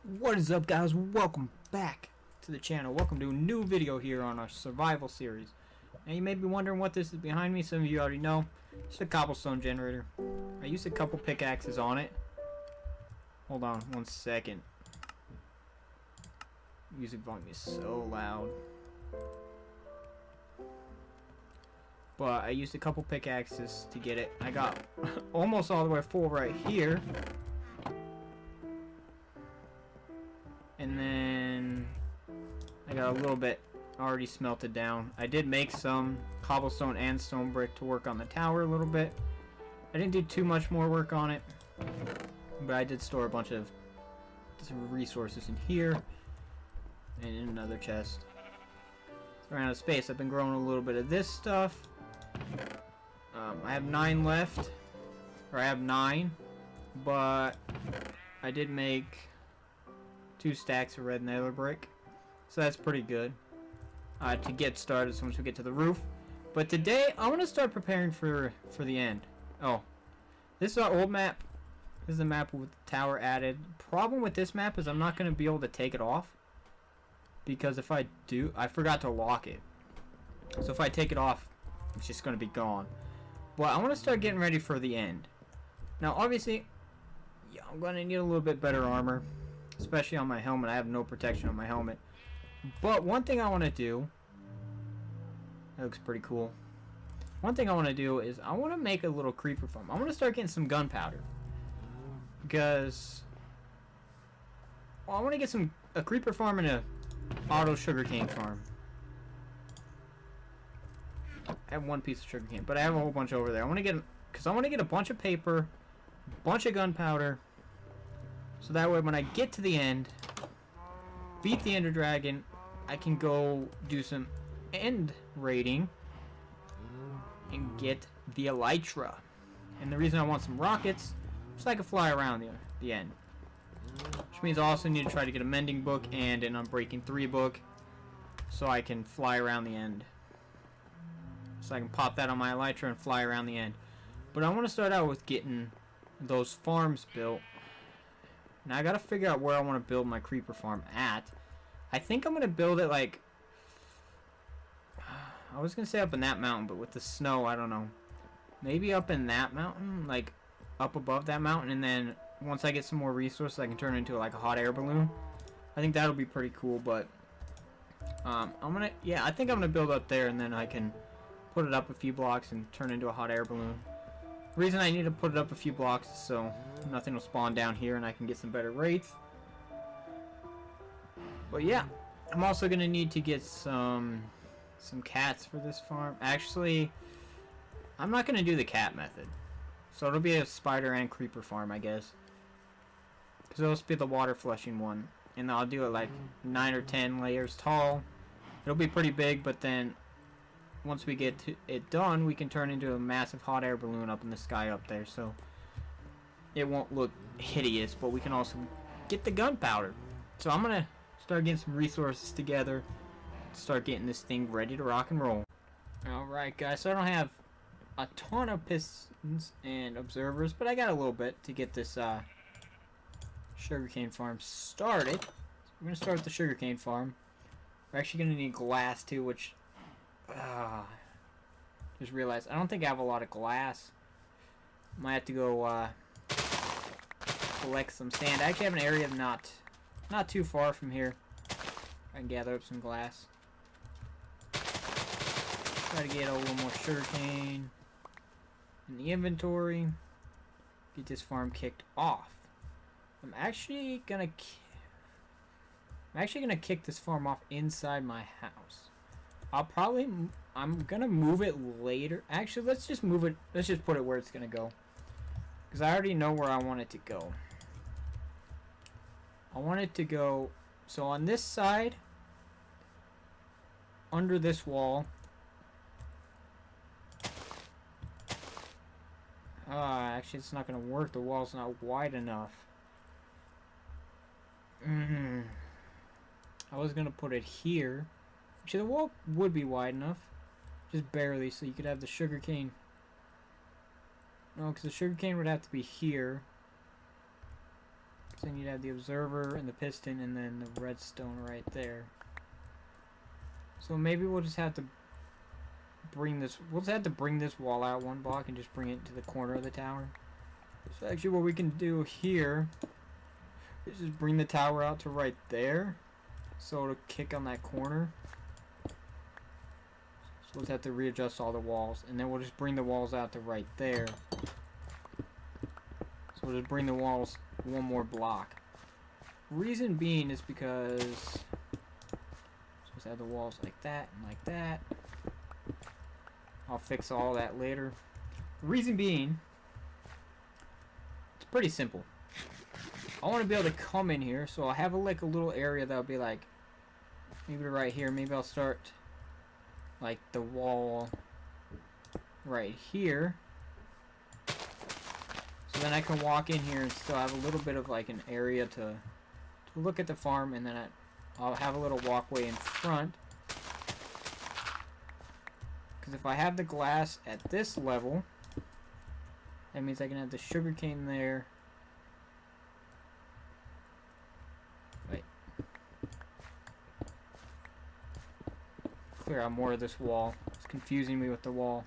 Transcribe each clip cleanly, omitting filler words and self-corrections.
What is up, guys? Welcome back to the channel. Welcome to a new video here on our survival series. Now you may be wondering what this is behind me. Some of you already know. It's a cobblestone generator. I used a couple pickaxes on it. Hold on one second. Music volume is so loud. But I used a couple pickaxes to get it. I got almost all the way full right here. And then I got a little bit already smelted down. I did make some cobblestone and stone brick to work on the tower a little bit. I didn't do too much more work on it, but I did store a bunch of resources in here and in another chest. So ran out of space. I've been growing a little bit of this stuff. I have 9 left, or I have 9, but I did make 2 stacks of red nether brick, so that's pretty good to get started once we get to the roof. But today I want to start preparing for the end. Oh, this is our old map. This is the map with the tower added. Problem with this map is I'm not going to be able to take it off, because if I do, I forgot to lock it. So if I take it off, it's just going to be gone. But I want to start getting ready for the end. Now obviously, yeah, I'm going to need a little bit better armor, especially on my helmet. I have no protection on my helmet. But one thing I want to do, that looks pretty cool. One thing I want to do is I want to make a little creeper farm. I want to start getting some gunpowder, because I want to get a creeper farm and a auto sugarcane farm. I have 1 piece of sugarcane, but I have a whole bunch over there. I want to get, because I want to get a bunch of paper, a bunch of gunpowder, so that way when I get to the end, beat the Ender Dragon, I can go do some end raiding and get the Elytra. And the reason I want some rockets is so I can fly around the end. Which means I also need to try to get a mending book and an Unbreaking 3 book, so I can fly around the end. So I can pop that on my Elytra and fly around the end. But I want to start out with getting those farms built. Now I gotta figure out where I want to build my creeper farm at. I think I'm gonna build it like, I was gonna say up in that mountain, but with the snow, I don't know. Maybe up in that mountain, like up above that mountain, and then once I get some more resources, I can turn it into like a hot air balloon. I think that'll be pretty cool. But I think I'm gonna build up there, and then I can put it up a few blocks and turn it into a hot air balloon. The reason I need to put it up a few blocks is so nothing will spawn down here and I can get some better rates. But yeah, I'm also gonna need to get some cats for this farm. Actually, I'm not gonna do the cat method, so it'll be a spider and creeper farm, I guess, because it'll be the water flushing one, and I'll do it like 9 or 10 layers tall. It'll be pretty big, but then once we get it done, we can turn into a massive hot air balloon up in the sky up there, so it won't look hideous, but we can also get the gunpowder. So I'm gonna start getting some resources together, start getting this thing ready to rock and roll. Alright guys, so I don't have a ton of pistons and observers, but I got a little bit to get this sugarcane farm started. So we're gonna start with the sugarcane farm. We're actually gonna need glass too, which just realized I don't think I have a lot of glass. Might have to go collect some sand. I actually have an area not too far from here. I can gather up some glass. Try to get a little more sugarcane in the inventory. Get this farm kicked off. I'm actually gonna kick this farm off inside my house. I'm gonna move it later. Actually, let's just move it. Let's just put it where it's gonna go, because I already know where I want it to go. I want it to go so on this side, under this wall. Actually, it's not gonna work. The wall's not wide enough. I was gonna put it here. Actually, the wall would be wide enough, just barely, so you could have the sugarcane. No, because the sugarcane would have to be here. So then you'd have the observer and the piston and then the redstone right there. So maybe we'll just have to bring this, wall out one block and just bring it to the corner of the tower. So actually what we can do here is just bring the tower out to right there. So it'll kick on that corner. So we'll have to readjust all the walls. And then we'll just bring the walls out to right there. So we'll just bring the walls one more block. Reason being is because have the walls like that and like that. I'll fix all that later. Reason being, it's pretty simple. I want to be able to come in here, so I'll have like a little area that'll be like maybe right here. Maybe I'll start like the wall right here. So then I can walk in here and still have a little bit of like an area to look at the farm, and then I'll have a little walkway in front. Because if I have the glass at this level, that means I can have the sugarcane there. Wait. Clear out more of this wall. It's confusing me with the wall.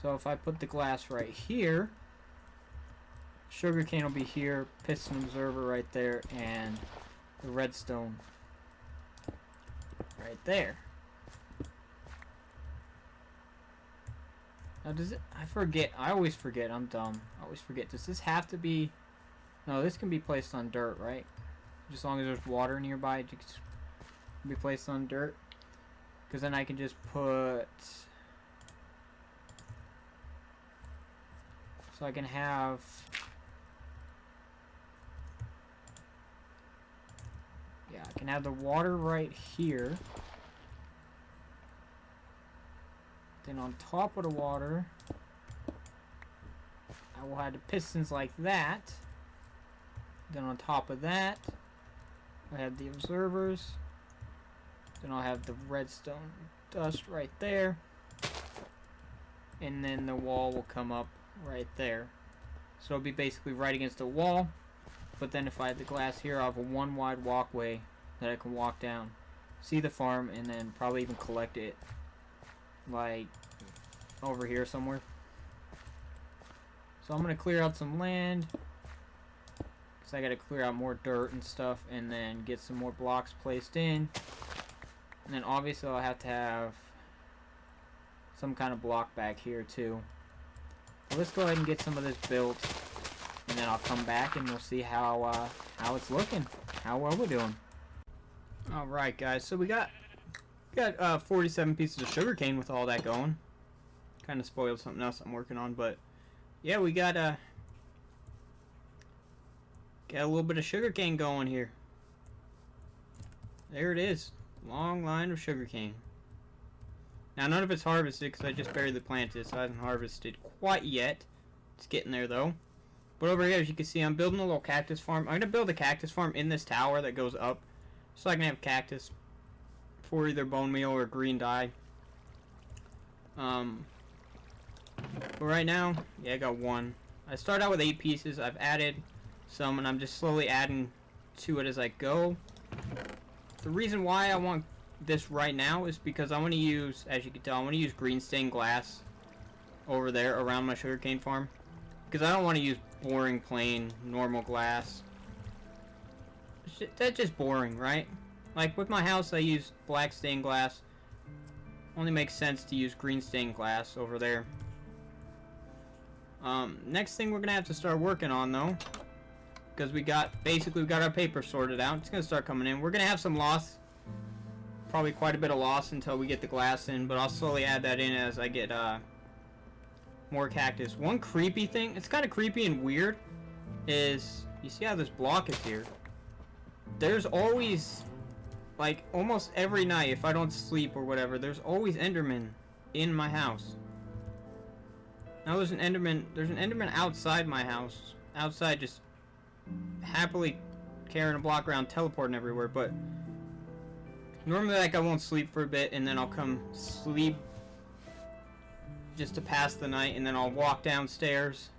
So if I put the glass right here, sugarcane will be here, piston observer right there, and the redstone right there. Now does it, I always forget, I'm dumb. I always forget, does this have to be, no, this can be placed on dirt, right? Just as long as there's water nearby, it can be placed on dirt. Because then I can just put, so I can have, yeah, I can have the water right here. Then on top of the water, I will have the pistons like that. Then on top of that, I have the observers. Then I'll have the redstone dust right there. And then the wall will come up right there. So it'll be basically right against the wall. But then if I have the glass here, I'll have a one wide walkway that I can walk down, see the farm, and then probably even collect it like over here somewhere. So I'm going to clear out some land, because I got to clear out more dirt and stuff, and then get some more blocks placed in. And then obviously I'll have to have some kind of block back here too. So let's go ahead and get some of this built, and then I'll come back and we'll see how it's looking, how well we're doing. Alright guys, so we got 47 pieces of sugarcane with all that going. Kind of spoiled something else I'm working on, but yeah, we got a little bit of sugarcane going here. There it is, long line of sugarcane. Now none of it's harvested because I just barely planted it, so I haven't harvested quite yet. It's getting there though. But over here, as you can see, I'm building a little cactus farm. I'm gonna build a cactus farm in this tower that goes up, so I can have cactus for either bone meal or green dye. But right now, yeah, I got one. I started out with 8 pieces. I've added some, and I'm just slowly adding to it as I go. The reason why I want this right now is because I want to use, as you can tell, I want to use green stained glass over there around my sugarcane farm, because I don't want to use boring, plain, normal glass. That's just boring, right? Like with my house, I use black stained glass. Only makes sense to use green stained glass over there. Next thing we're gonna have to start working on though, because we got our paper sorted out. It's gonna start coming in. We're gonna have some loss, probably quite a bit of loss until we get the glass in, but I'll slowly add that in as I get more cactus. One creepy thing, it's kind of creepy and weird, is you see how this block is here? There's always, like, almost every night, if I don't sleep or whatever, there's always Enderman in my house. Now there's an Enderman outside my house. Outside, just happily carrying a block around, teleporting everywhere, but normally, like, I won't sleep for a bit, and then I'll come sleep just to pass the night, and then I'll walk downstairs,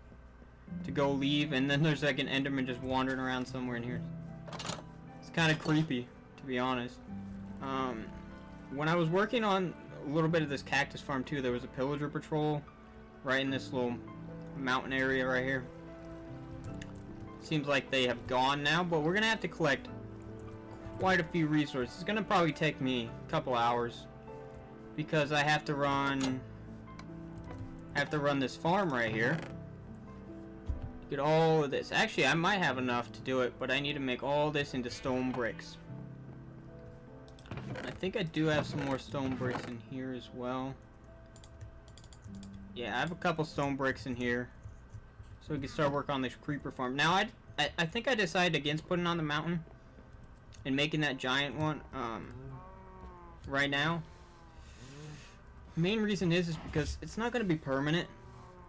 to go leave, and then there's like an Enderman just wandering around somewhere in here. It's kind of creepy, to be honest. When I was working on a little bit of this cactus farm too, there was a pillager patrol right in this little mountain area right here. Seems like they have gone now, but we're gonna have to collect quite a few resources. It's gonna probably take me a couple hours because I have to run this farm right here. Get all of this. Actually, I might have enough to do it, but I need to make all this into stone bricks. I think I do have some more stone bricks in here as well. Yeah, I have a couple stone bricks in here, so we can start work on this creeper farm. Now, I think I decided against putting on the mountain and making that giant one right now. Main reason is because it's not going to be permanent.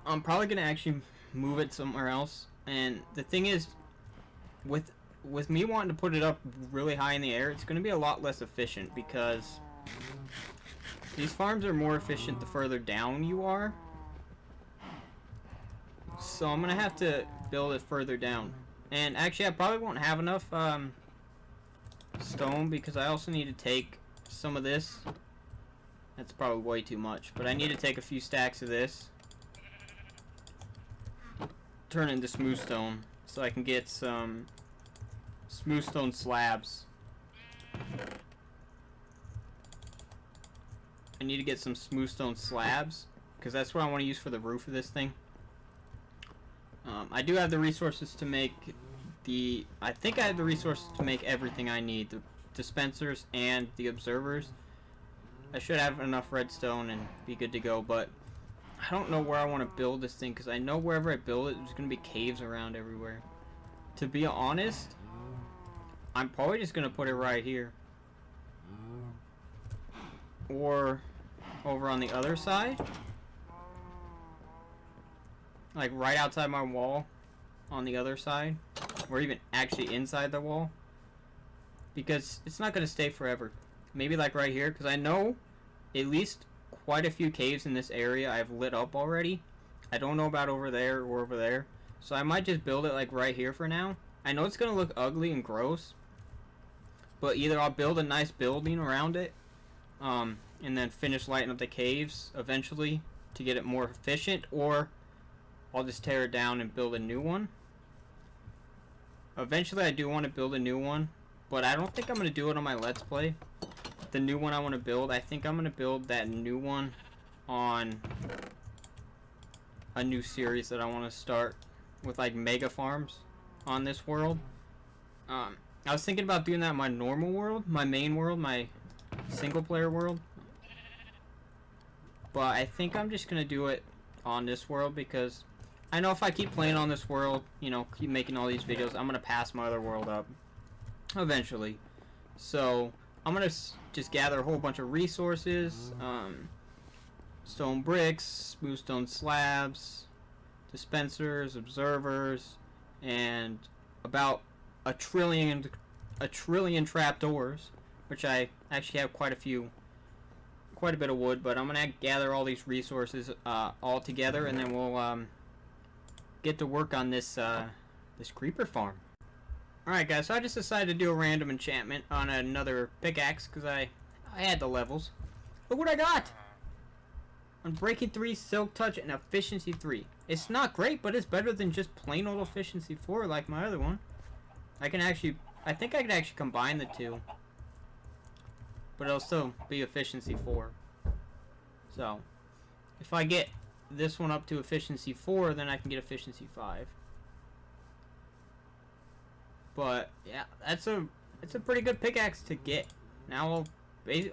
I'm probably going to actually move it somewhere else. And the thing is, with me wanting to put it up really high in the air, it's going to be a lot less efficient because these farms are more efficient the further down you are. So I'm going to have to build it further down. And actually, I probably won't have enough stone because I also need to take some of this. That's probably way too much, but I need to take a few stacks of this, turn it into smooth stone so I can get some smooth stone slabs. I need to get some smooth stone slabs because that's what I want to use for the roof of this thing. I do have the resources to make I think I have the resources to make everything I need, the dispensers and the observers. I should have enough redstone and be good to go, but I don't know where I want to build this thing because I know wherever I build it, there's going to be caves around everywhere. To be honest, I'm probably just going to put it right here. Or over on the other side. Like right outside my wall on the other side. Or even actually inside the wall. Because it's not going to stay forever. Maybe like right here, because I know at least quite a few caves in this area I've lit up already. I don't know about over there or over there. So I might just build it like right here for now. I know it's going to look ugly and gross. But either I'll build a nice building around it. And then finish lighting up the caves eventually to get it more efficient. Or I'll just tear it down and build a new one. Eventually I do want to build a new one. But I don't think I'm going to do it on my Let's Play. The new one I want to build, I think I'm going to build that new one on a new series that I want to start with like mega farms on this world. I was thinking about doing that in my normal world, my main world, my single player world. But I think I'm just going to do it on this world because I know if I keep playing on this world, you know, keep making all these videos, I'm going to pass my other world up eventually. So I'm going to just gather a whole bunch of resources, stone bricks, smooth stone slabs, dispensers, observers, and about a trillion trapdoors, which I actually have quite a bit of wood, but I'm going to gather all these resources all together, and then we'll get to work on this creeper farm. Alright guys, so I just decided to do a random enchantment on another pickaxe because I had the levels. Look what I got! Unbreaking 3, Silk Touch, and Efficiency 3. It's not great, but it's better than just plain old Efficiency 4 like my other one. I think I can actually combine the two. But it'll still be Efficiency 4. So, if I get this one up to Efficiency 4, then I can get Efficiency 5. But yeah, it's a pretty good pickaxe to get. Now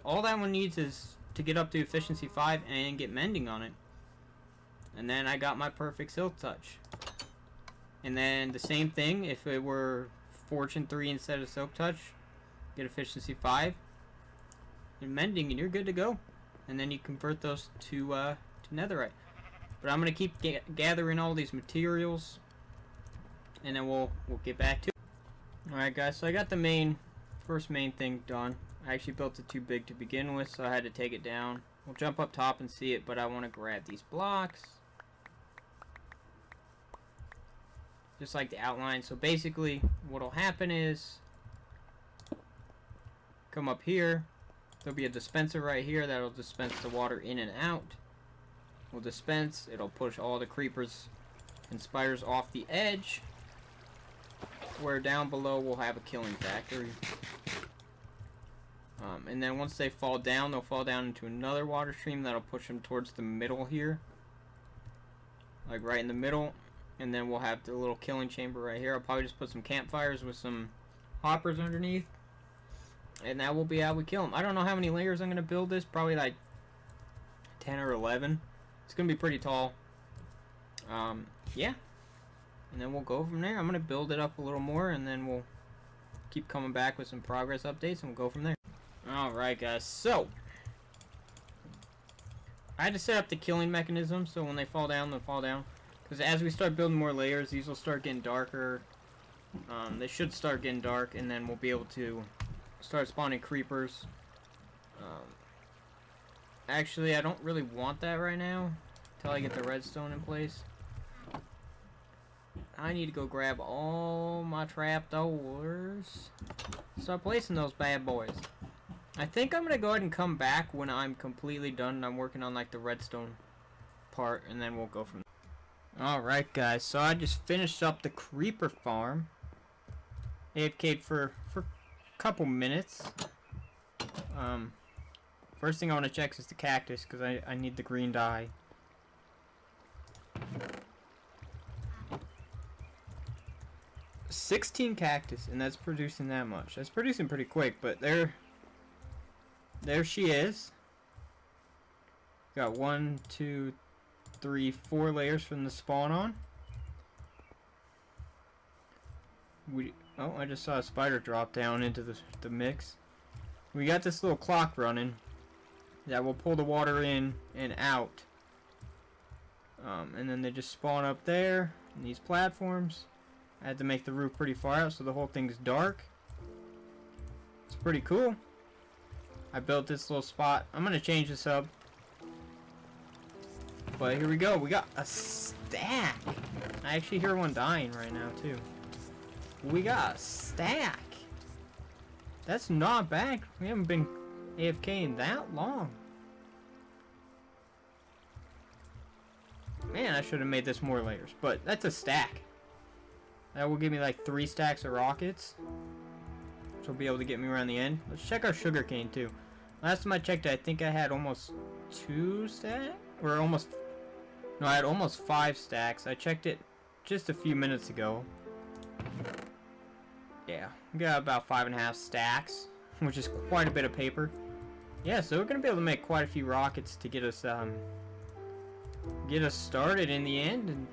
all that one needs is to get up to Efficiency 5 and get mending on it. And then I got my perfect Silk Touch. And then the same thing if it were Fortune 3 instead of Silk Touch, get Efficiency 5 and mending, and you're good to go. And then you convert those to netherite. But I'm gonna keep gathering all these materials, and then we'll get back to it. Alright guys, so I got the first main thing done. I actually built it too big to begin with, so I had to take it down. We'll jump up top and see it, but I want to grab these blocks. just like the outline. So basically, what'll happen is, come up here, there'll be a dispenser right here that'll dispense the water in and out. We'll dispense, it'll push all the creepers and spiders off the edge, where down below we'll have a killing factory. And then once they fall down, they'll fall down into another water stream that'll push them towards the middle here, like right in the middle. And then we'll have the little killing chamber right here. I'll probably just put some campfires with some hoppers underneath, and that will be how we kill them. I don't know how many layers I'm going to build this, probably like 10 or 11. It's going to be pretty tall. Yeah, and then we'll go from there. I'm going to build it up a little more, and then we'll keep coming back with some progress updates, and we'll go from there. Alright guys, so I had to set up the killing mechanism so when they fall down, they'll fall down. Because as we start building more layers, these will start getting darker. They should start getting dark, and then we'll be able to start spawning creepers. Actually, I don't really want that right now until I get the redstone in place. I need to go grab all my trapdoors. Start placing those bad boys. I think I'm gonna go ahead and come back when I'm completely done and I'm working on like the redstone part, and then we'll go from there. Alright guys, so I just finished up the creeper farm. AFK'd for a couple minutes. First thing I want to check is the cactus, because I need the green dye. 16 cactus, and that's producing that much. That's producing pretty quick, but there she is. Got 1, 2, 3, 4 layers from the spawn on. Oh, I just saw a spider drop down into the mix. We got this little clock running that will pull the water in and out. And then they just spawn up there in these platforms. I had to make the roof pretty far out so the whole thing's dark. It's pretty cool. I built this little spot. I'm gonna change this up. But here we go. We got a stack. I actually hear one dying right now too. We got a stack. That's not bad. We haven't been AFKing that long. Man, I should have made this more layers, but that's a stack. That will give me like 3 stacks of rockets, which will be able to get me around the end. Let's check our sugarcane too. Last time I checked, I think I had almost 2 stacks, or almost, no, I had almost 5 stacks. I checked it just a few minutes ago. Yeah, we got about 5.5 stacks, which is quite a bit of paper. Yeah, so we're gonna be able to make quite a few rockets to get us started in the end. And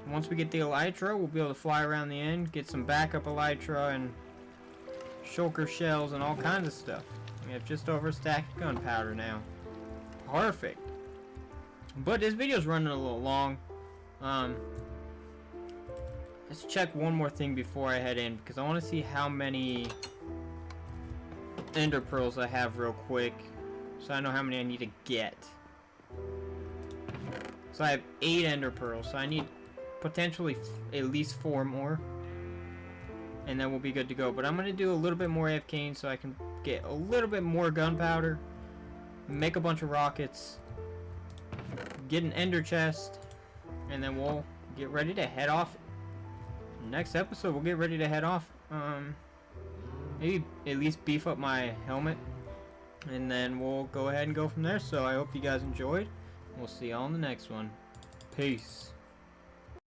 once we get the elytra, we'll be able to fly around the end, get some backup elytra and shulker shells and all kinds of stuff. We have just over a stack of gunpowder now. Perfect. But this video's running a little long. Let's check one more thing before I head in, because I want to see how many ender pearls I have real quick, so I know how many I need to get. So I have 8 ender pearls, so I need potentially at least 4 more, and then we'll be good to go. But I'm going to do a little bit more AFKing so I can get a little bit more gunpowder, make a bunch of rockets, get an ender chest, and then we'll get ready to head off. Next episode, we'll get ready to head off. Maybe at least beef up my helmet, and then we'll go ahead and go from there. So I hope you guys enjoyed. We'll see you all in the next one. Peace.